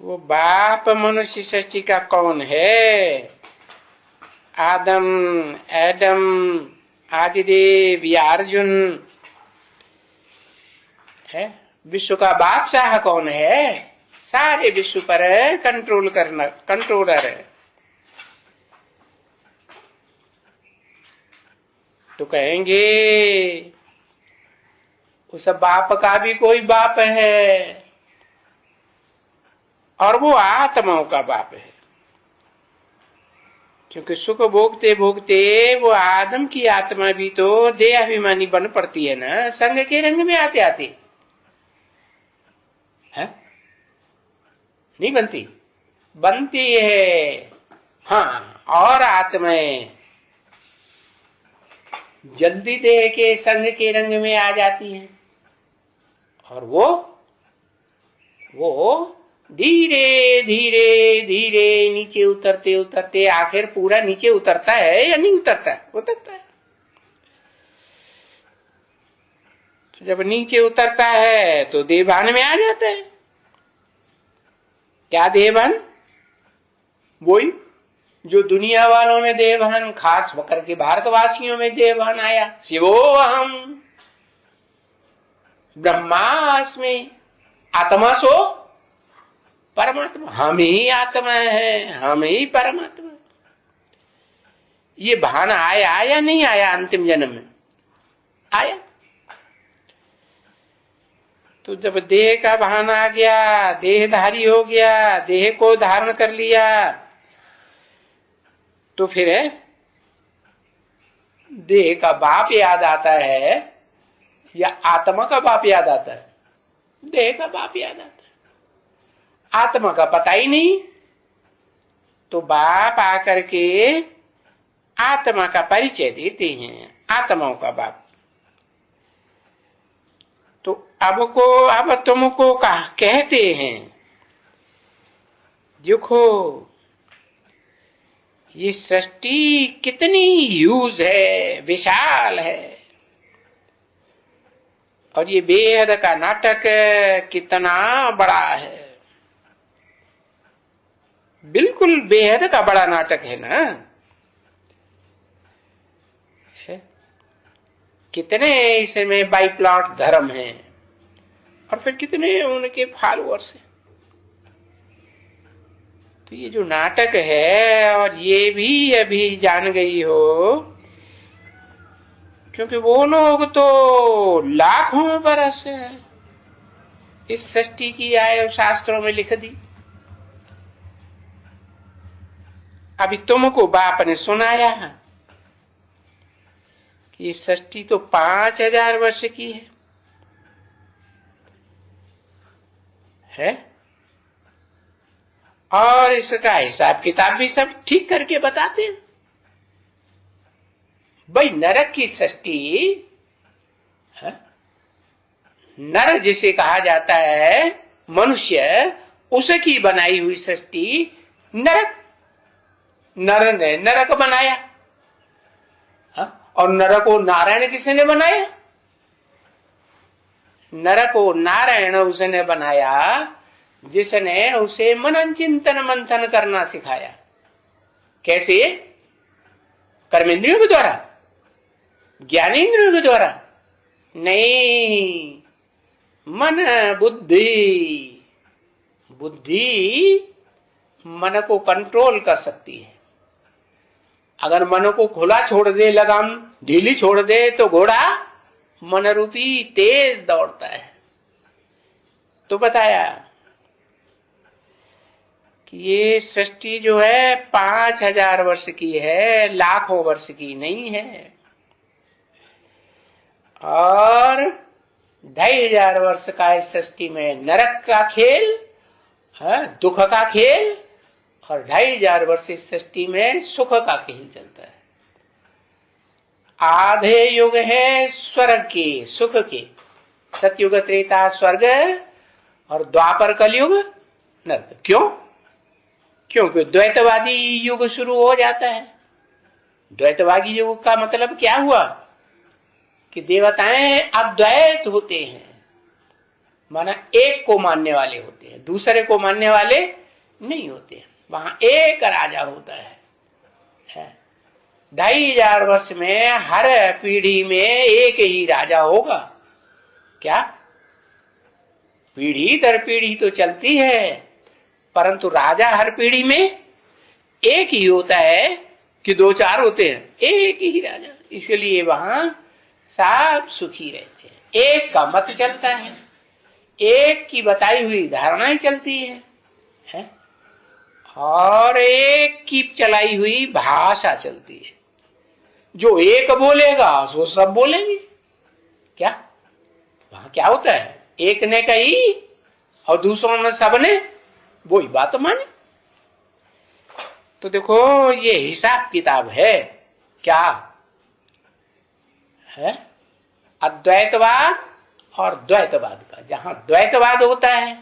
वो बाप मनुष्य सृष्टि का कौन है? आदम, एडम, आदिदेव या अर्जुन है? विश्व का बादशाह कौन है? सारे विश्व पर कंट्रोलर है। तो कहेंगे उस बाप का भी कोई बाप है, और वो आत्माओं का बाप है। क्योंकि सुख भोगते भोगते वो आदम की आत्मा भी तो देहाभिमानी बन पड़ती है ना, संग के रंग में आते आते है? नहीं बनती? बनती है। हाँ, और आत्माएं जल्दी देह के संग के रंग में आ जाती हैं, और वो धीरे धीरे धीरे नीचे उतरते उतरते आखिर पूरा नीचे उतरता है या नहीं उतरता है? उतरता है। तो जब नीचे उतरता है तो देहभान में आ जाता है। क्या देहभान? वही जो दुनिया वालों में देहभान, खास करके भारतवासियों में देहभान आया। शिवोऽहम् ब्रह्मास्मि, आत्मा सो परमात्मा। हम ही आत्मा है, हम ही परमात्मा। ये भान आया या नहीं आया? अंतिम जन्म में आया। तो जब देह का भान आ गया, देहधारी हो गया, देह को धारण कर लिया, तो फिर देह का बाप याद आता है या आत्मा का बाप याद आता है? देह का बाप याद आता है, आत्मा का पता ही नहीं। तो बाप आकर के आत्मा का परिचय देते हैं, आत्माओं का बाप। तो अब तुमको कहते हैं, देखो ये सृष्टि कितनी ह्यूज है, विशाल है, और ये बेहद का नाटक कितना बड़ा है। बिल्कुल बेहद का बड़ा नाटक है ना। है? कितने इसमें बाई प्लॉट धर्म हैं, और फिर कितने उनके फॉलोअर्स हैं। तो ये जो नाटक है, और ये भी अभी जान गई हो, क्योंकि वो लोग तो लाखों बरस इस सृष्टि की आयु शास्त्रों में लिख दी। अभी तुमको बाप ने सुनाया कि ये सृष्टि तो 5000 वर्ष की है, और इसका हिसाब किताब भी सब ठीक करके बताते हैं। भाई नरक की सृष्टि, नर जिसे कहा जाता है मनुष्य, उसकी बनाई हुई सृष्टि नरक। नर ने नरक बनाया, और नर को नारायण किसने बनाया? नर को नारायण उसने बनाया जिसने उसे मनन चिंतन मंथन करना सिखाया। कैसे? कर्मेंद्रियों के द्वारा, ज्ञानेंद्रियों के द्वारा नहीं, मन बुद्धि मन को कंट्रोल कर सकती है। अगर मन को खुला छोड़ दे, लगाम ढीली छोड़ दे, तो घोड़ा मन रूपी तेज दौड़ता है। तो बताया कि ये सृष्टि जो है 5000 वर्ष की है, लाखों वर्ष की नहीं है। और 2500 वर्ष का इस सृष्टि में नरक का खेल, दुख का खेल, और 2500 वर्ष इस सृष्टि में सुख का खेल चलता है। आधे युग है स्वर्ग के, सुख के, सतयुग त्रेता स्वर्ग, और द्वापर कलयुग नरक। क्यों? क्योंकि द्वैतवादी युग शुरू हो जाता है। द्वैतवादी युग का मतलब क्या हुआ? कि देवताएं अद्वैत होते हैं, माना एक को मानने वाले होते हैं, दूसरे को मानने वाले नहीं होते। वहां एक राजा होता है। 2500 वर्ष में हर पीढ़ी में एक ही राजा होगा क्या? पीढ़ी दर पीढ़ी तो चलती है, परंतु राजा हर पीढ़ी में एक ही होता है कि 2-4 होते हैं? एक ही राजा। इसलिए वहां सब सुखी रहते हैं। एक का मत चलता है, एक की बताई हुई धारणाएं चलती है? और एक की चलाई हुई भाषा चलती है। जो एक बोलेगा सो सब बोलेंगे क्या? वहां क्या होता है? एक ने कही और दूसरों ने सबने वही बात मानी। तो देखो ये हिसाब किताब है क्या है? अद्वैतवाद और द्वैतवाद का। जहां द्वैतवाद होता है,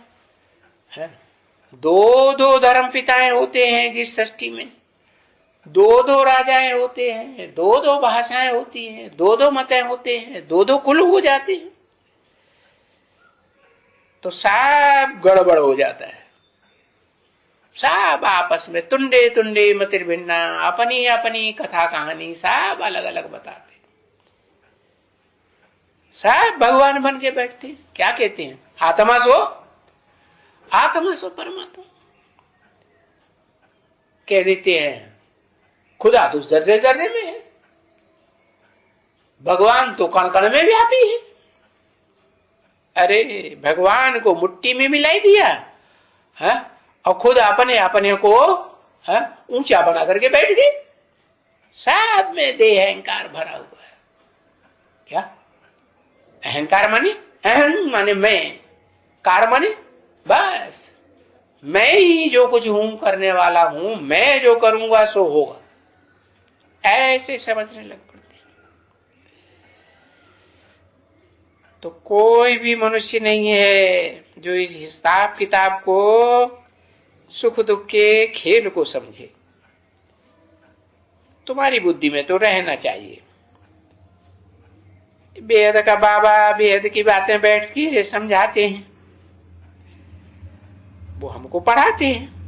दो धर्म पिताएं होते हैं जिस सृष्टि में, दो राजाएं होते हैं, दो भाषाएं होती हैं, दो मतें होते हैं, दो कुल हो जाते हैं, तो सब गड़बड़ हो जाता है। सब आपस में तुंडे तुंडे मतिर भिन्ना, अपनी अपनी कथा कहानी सब अलग अलग बताते, सब भगवान बन के बैठते। क्या कहते हैं? आत्मा सो परमात्मा कह देते हैं। खुदा तो जर्रे जर्रे में है, भगवान तो कण कण में व्यापी है। अरे भगवान को मुट्ठी में मिलाई दिया है और खुद अपने अपने को ऊंचा बना करके बैठ गए। सब में देह अहंकार भरा हुआ है। क्या अहंकार माने? अहं माने मैं, कार माने बस मैं ही जो कुछ हूं करने वाला हूं, मैं जो करूंगा सो होगा, ऐसे समझने लग पड़ते हैं। तो कोई भी मनुष्य नहीं है जो इस हिसाब किताब को, सुख दुख के खेल को समझे। तुम्हारी बुद्धि में तो रहना चाहिए। बेहद का बाबा बेहद की बातें बैठ के समझाते हैं, वो हमको पढ़ाते हैं।